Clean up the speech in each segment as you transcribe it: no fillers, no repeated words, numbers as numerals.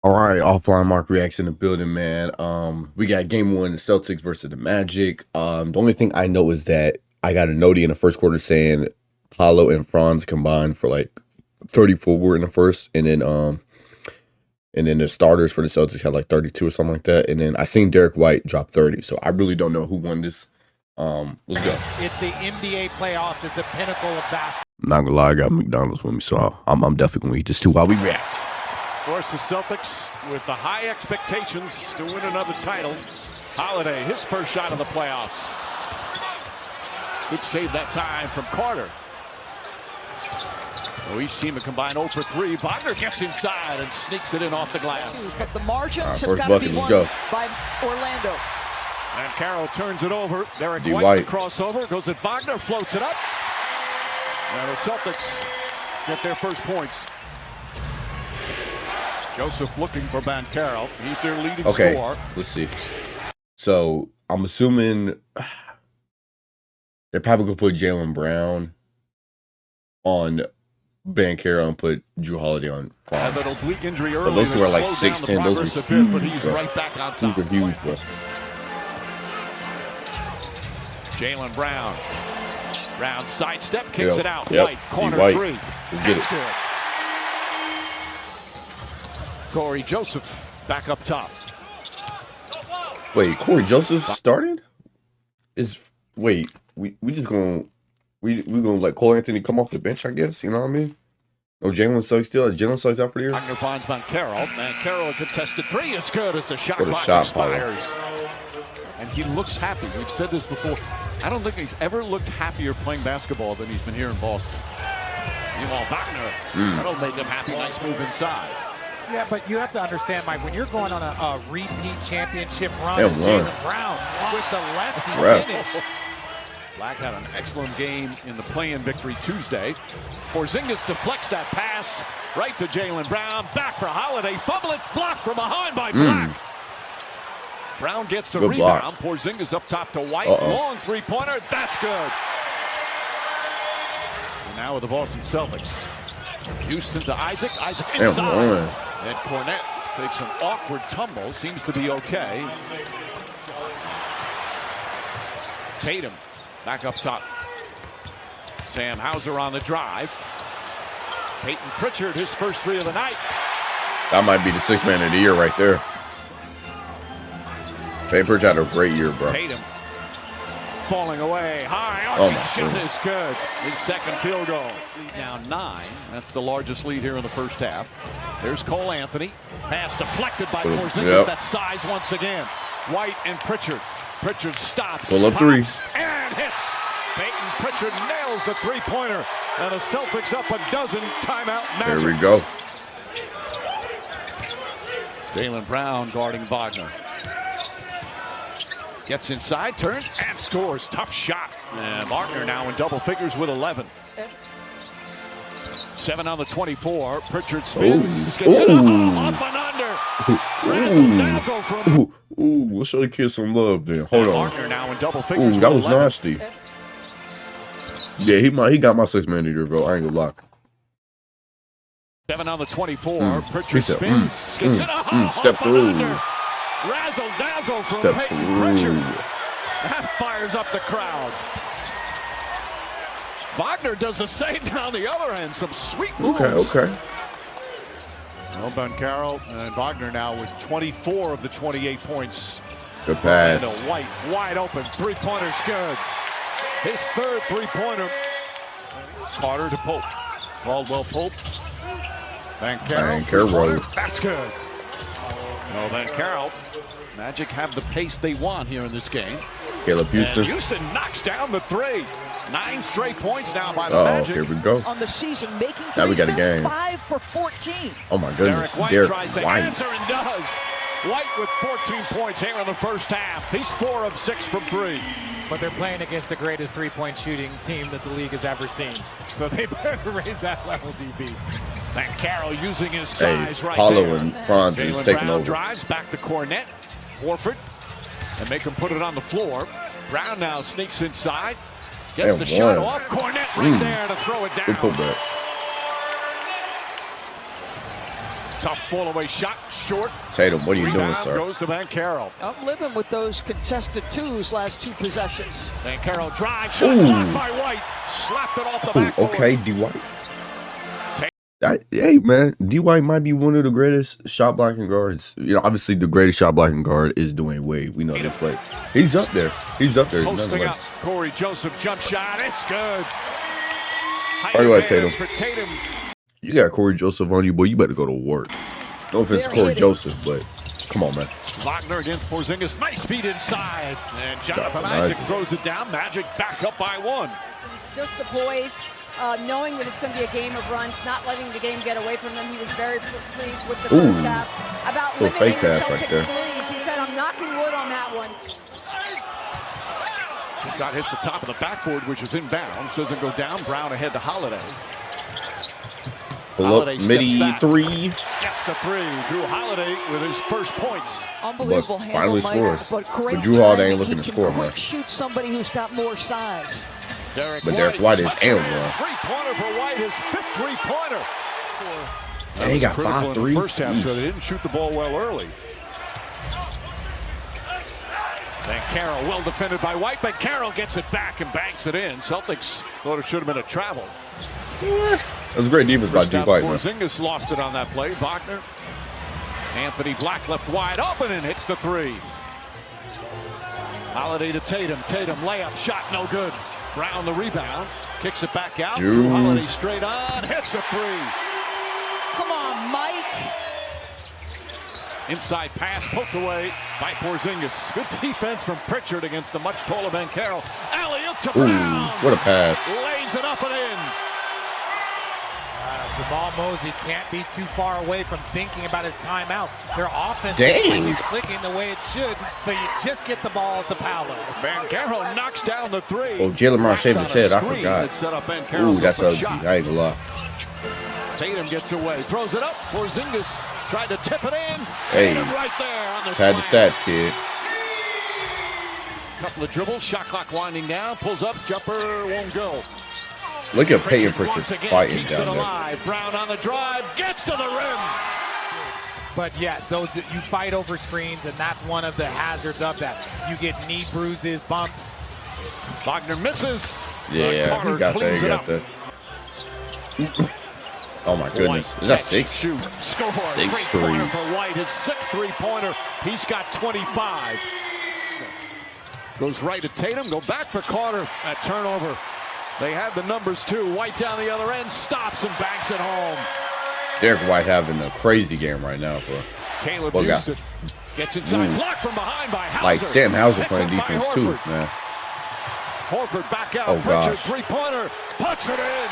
All right, offline mark reacts in the building, man. We got game one, the Celtics versus the Magic. The only thing I know is that I got a notie in the first quarter saying Paolo and Franz combined for like 34 in the first, and then the starters for the Celtics had like 32 or something like that. And then I seen Derek White drop 30. So I really don't know who won this. Let's go. It's the NBA playoffs. It's the pinnacle of basketball. I'm not gonna lie, I got McDonald's with me, so I'm definitely gonna eat this too while we react. Of course, the Celtics with the high expectations to win another title. Holiday, his first shot of the playoffs. Could save that time from Carter. So each team a combined 0 for 3. Wagner gets inside and sneaks it in off the glass. But the margins have first got to bucket, be let's won go. by Orlando. And Carroll turns it over. Derek D. White, White. the crossover, goes at Wagner, floats it up. And the Celtics get their first points. Joseph looking for Banchero. He's their leading scorer. Let's see. So I'm assuming they're probably gonna put Jaylen Brown on Banchero and put Drew Holiday on Had Franz. that oblique injury early. Those two are like slowed down 6'10". the Those progress are a bit, but huge, he's bro. right back on top. Super huge, bro. Jaylen Brown. Brown sidestep, kicks it out. Yep. White, corner White. three. Let's get it. Good. Corey Joseph back up top. Wait, Corey Joseph started? We just gonna let Cole Anthony come off the bench, I guess. You know what I mean? No, Jalen Suggs still. Is Jalen Suggs out for the year? Wagner finds Banchero. Banchero, a contested three is good as the shot What a clock shot, Paulo. expires. And he looks happy. We've said this before. I don't think he's ever looked happier playing basketball than he's been here in Boston. Meanwhile, Wagner, that'll make him happy. Nice move inside. Yeah, but you have to understand, Mike, when you're going on a repeat championship run, And and one. Jaylen Brown with the lefty Right. finish. Black had an excellent game in the play-in victory Tuesday. Porzingis deflects that pass right to Jaylen Brown. Back for Holiday. Fumble it. Blocked from behind by Black. Brown gets the Good rebound. block. Porzingis up top to White. Uh-oh. Long three-pointer. That's good. And now with the Boston Celtics. Houston to Isaac. Isaac inside. And Cornette takes an awkward tumble. Seems to be okay. Tatum back up top. Sam Hauser on the drive. Peyton Pritchard, his first three of the night. That might be the sixth man of the year right there. Peyton Pritchard had a great year, bro. Tatum falling away. High Oh, arching my shot goodness. is good. His second field goal. Lead now 9. That's the largest lead here in the first half. There's Cole Anthony. Pass deflected by Porzingis. Yep. That size once again. White and Pritchard. Pritchard stops. Pull up three. pops, and hits. Peyton Pritchard nails the three-pointer. And the Celtics up a dozen. Timeout Magic. There we go. Jaylen Brown guarding Wagner. Gets inside, turns, and scores. Tough shot. And Wagner now in double figures with 11. 7 on the 24. Pritchard spins. Gets it up and under. Razzle-dazzle from Ooh, let's show the kids some love then. Hold on. Wagner now in double figures Ooh, that with was 11. nasty. Yeah, he got my 6 man of the year, bro. I ain't gonna lie. 7 on the 24. He Pritchard said, spins. Gets it up. step and through. under. Razzle-dazzle from Step Peyton through. Pritchard. That fires up the crowd. Wagner does the same down the other end. Some sweet moves. Okay. Well, Banchero and Wagner now with 24 of the 28 points. Good pass. And a White wide open. Three-pointer's good. His third three-pointer. Carter to Pope. Caldwell Pope. Banchero. Banchero. That's good. Well, Banchero. Magic have the pace they want here in this game. Caleb Houston. And Houston knocks down the three. 9 straight points now by the Oh, Magic. here we go. On the season, making Now we threes, got a they're game. 5 for 14. Oh my goodness. Derek White Derek tries to White. answer and does. White with 14 points here in the first half. He's 4 of 6 from 3. But they're playing against the greatest three-point shooting team that the league has ever seen. So they better raise that level, DB. Banchero using his Hey, size right Paulo there. and Franz is Jaylen taking Brown over. drives back to Cornette. Horford. And make him put it on the floor. Brown now sneaks inside. Gets And the shot one. off. Cornette right there to throw it Good down. putback. Tough fall-away shot, short. Tatum, what are you doing, Rebound sir? goes to Banchero. I'm living with those contested twos last 2 possessions. Banchero drives, shot Ooh. blocked by White. Slapped it off the Ooh, backboard. okay, D. White. Hey, man, D. White might be one of the greatest shot blocking guards. You know, obviously the greatest shot blocking guard is Dwayne Wade. We know this, but he's up there. He's up there, Posting up, nonetheless. Corey Joseph jump shot. It's good. All right, Tatum. For Tatum. You got Corey Joseph on you, boy. You better go to work. No offense to Corey Joseph, but come on, man. Wagner against Porzingis. Nice feed inside. And Jonathan Isaac throws it down. Magic back up by 1. Just the poise, knowing that it's going to be a game of runs, not letting the game get away from them. He was very pleased with the first half. About little limiting fake the pass right Celtics there. threes. He said, I'm knocking wood on that one. Shot hits the top of the backboard, which is inbounds. Doesn't go down. Brown ahead to Holiday. Pull Holiday up, midi steps back. 3. Gets the 3. Drew Holiday with his first points. Unbelievable But handle, finally Mike, scored. But great But Drew Holiday ain't timing. looking He to can score, quick man. shoot somebody who's got more size. Derek White is and one. Three-pointer for White. His 5th three-pointer. Man, he got Critical 5 in the threes. first half, so Jeez. they didn't shoot the ball well early. Banchero well defended by White. Banchero gets it back and banks it in. Celtics thought it should have been a travel. That was a great defense by First D. down, White, man. Porzingis lost it on that play. Wagner. Anthony Black left wide open and hits the 3. Holiday to Tatum. Tatum layup shot no good. Brown the rebound. Kicks it back out. Drew. Holiday straight on. Hits a 3. Come on, Mike. Inside pass poked away by Porzingis. Good defense from Pritchard against the much taller Banchero. Alley-oop to Ooh, Brown. what a pass. Lays it up and in. Jamal Mosey can't be too far away from thinking about his timeout. Their offense Dang. is clicking the way it should, so you just get the ball to Paolo. Banchero knocks down the 3. Oh, Jalen Brown shaved his head. I Screen forgot. that set up Banchero's Ooh, that's open ugly. shot. I ain't gonna lie. Tatum gets away, throws it up. Porzingis tried to tip it in. Hey, Tatum right there on the Pad the slam. stats, kid. Couple of dribbles, shot clock winding down, pulls up, jumper won't go. Look at Peyton Pritchard Pritchard once again fighting keeps it down there. alive. Brown on the drive, gets to the rim. But yes, those you fight over screens, and that's one of the hazards of that. You get knee bruises, bumps. Wagner misses. Yeah, Carter he got that. cleans He it got up. that. Oh my goodness. White Is that catch, 6? Shoot, score. 6 Three-pointer threes. for White. His 6th three-pointer. He's got 25. Goes right to Tatum. Go back for Carter. That turnover. They have the numbers too. White down the other end. Stops and banks it home. Derek White having a crazy game right now, bro. Caleb Well, Houston gets inside. Ooh. Blocked from behind by Hauser. Like Sam Hauser Picked playing up by defense too, Horford. man. Horford back out. Oh, Pritchard gosh. three-pointer. Puts it in.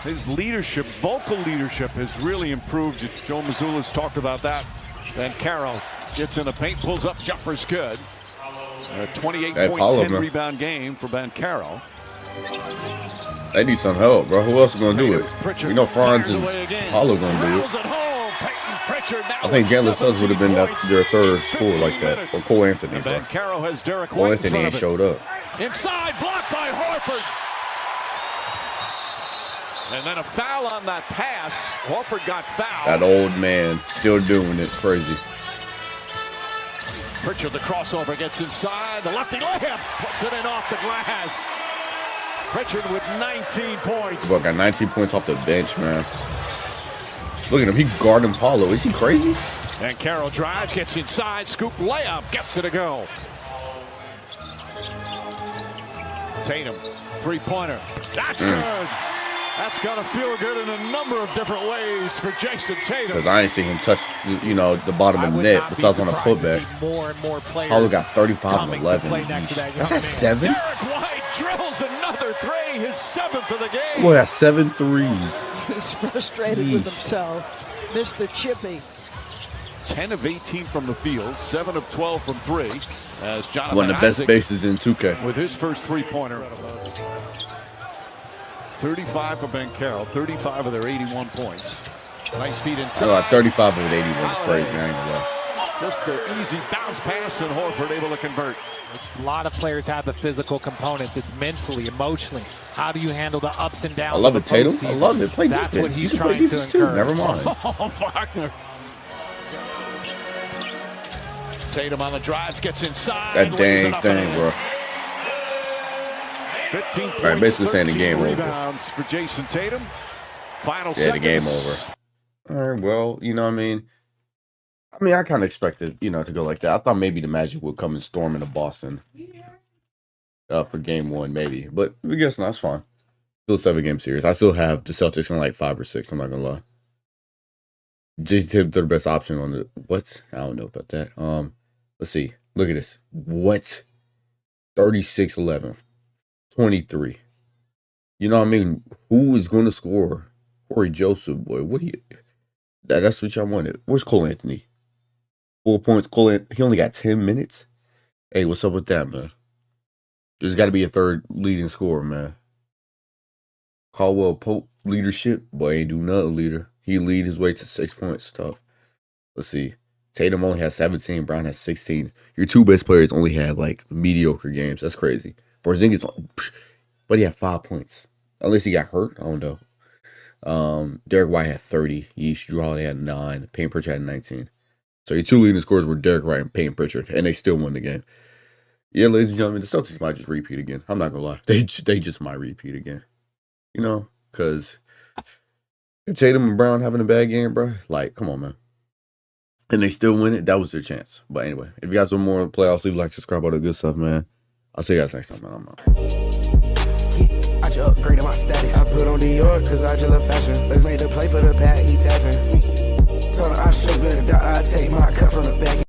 His leadership, vocal leadership, has really improved. Joe Mazzulla's talked about that. Then Carroll gets in the paint, pulls up, jumper's good. A 28-point, Paulo, 10 man. rebound game for Banchero. They need some help, bro. Who else is gonna do it? Pritchard We know Franz fires and away again. Paulo gonna do Drills it. it home. Peyton Pritchard now I think with Jalen Suggs would have been 17 their points third in scorer like 15 that. minutes. Or Cole Anthony, And bro. Banchero has Derek Cole White in Anthony front ain't of it. showed up. Inside, blocked by Horford. And then a foul on that pass. Horford got fouled. That old man still doing it. Crazy. Pritchard, the crossover, gets inside. The lefty layup puts it in off the glass. Pritchard with 19 points. Bro got 19 points off the bench, man. Look at him. He guarding Paulo. Is he crazy? And Carroll drives, gets inside, scoop layup, gets it to go. Tatum, three-pointer. That's good. That's going to feel good in a number of different ways for Jason Tatum. Because I ain't seen him touch, you know, the bottom I of the would net not be besides on a surprised to putback. see more and more players Paulo got 35 and coming to 11. play next to that That's young at man. 7? Derek White drills another 3, his 7th of the game. Boy, that's 7 threes. He's frustrated with Yeesh. himself. Mr. Chippy. 10 of 18 from the field, 7 of 12 from 3. As Jonathan One of the best Isaac bases in 2K. with his first three-pointer. 35 for Banchero, 35 of their 81 points. Nice feed inside. So, 35 of 81 is crazy. I ain't gonna lie. Just the easy bounce pass, and Horford able to convert. A lot of players have the physical components. It's mentally, emotionally. How do you handle the ups and downs? I love of it, a Tatum. postseason? I love it. Play That's defense. what You he's can play trying to defense too. encourage. Never mind. Oh, Wagner. Tatum on the drives, gets inside. That dang thing, bro. 15 points, Right, basically saying the 13 game over. rebounds for Jason Tatum. Final Yeah, the game seconds. over. All right, well, you know what I mean? I kind of expected, to go like that. I thought maybe the Magic would come and storm into Boston for game 1, maybe. But I guess not. It's fine. Still a 7-game series. I still have the Celtics in like 5 or 6. I'm not going to lie. Jason Tatum, they're the best option on the... What? I don't know about that. Let's see. Look at this. What? 36-11. 23. You know what I mean? Who is going to score? Corey Joseph, boy. What do you... That's what y'all wanted. Where's Cole Anthony? 4 points. He only got 10 minutes? Hey, what's up with that, man? There's got to be a third leading scorer, man. Caldwell Pope leadership. Boy, ain't do nothing, leader. He lead his way to 6 points. Tough. Let's see. Tatum only has 17. Brown has 16. Your 2 best players only had, like, mediocre games. That's crazy. Porzingis, but he had 5 points. Unless he got hurt. I don't know. Derek White had 30. Drew Holiday had 9. Payne Pritchard had 19. So your 2 leading scorers were Derek White and Payne Pritchard, and they still won the game. Yeah, ladies and gentlemen, the Celtics might just repeat again. I'm not gonna lie, they just might repeat again. Because if Tatum and Brown having a bad game, bro, like, come on, man. And they still win it, that was their chance. But anyway, if you guys want more playoffs, leave a like, subscribe, all the good stuff, man. I'll see you guys next time, man. I'm out. I just upgraded my status. I put on Dior cause I just love fashion. Let's make the play for the pad, he tapping. Told her I should better, I take my cut from the back.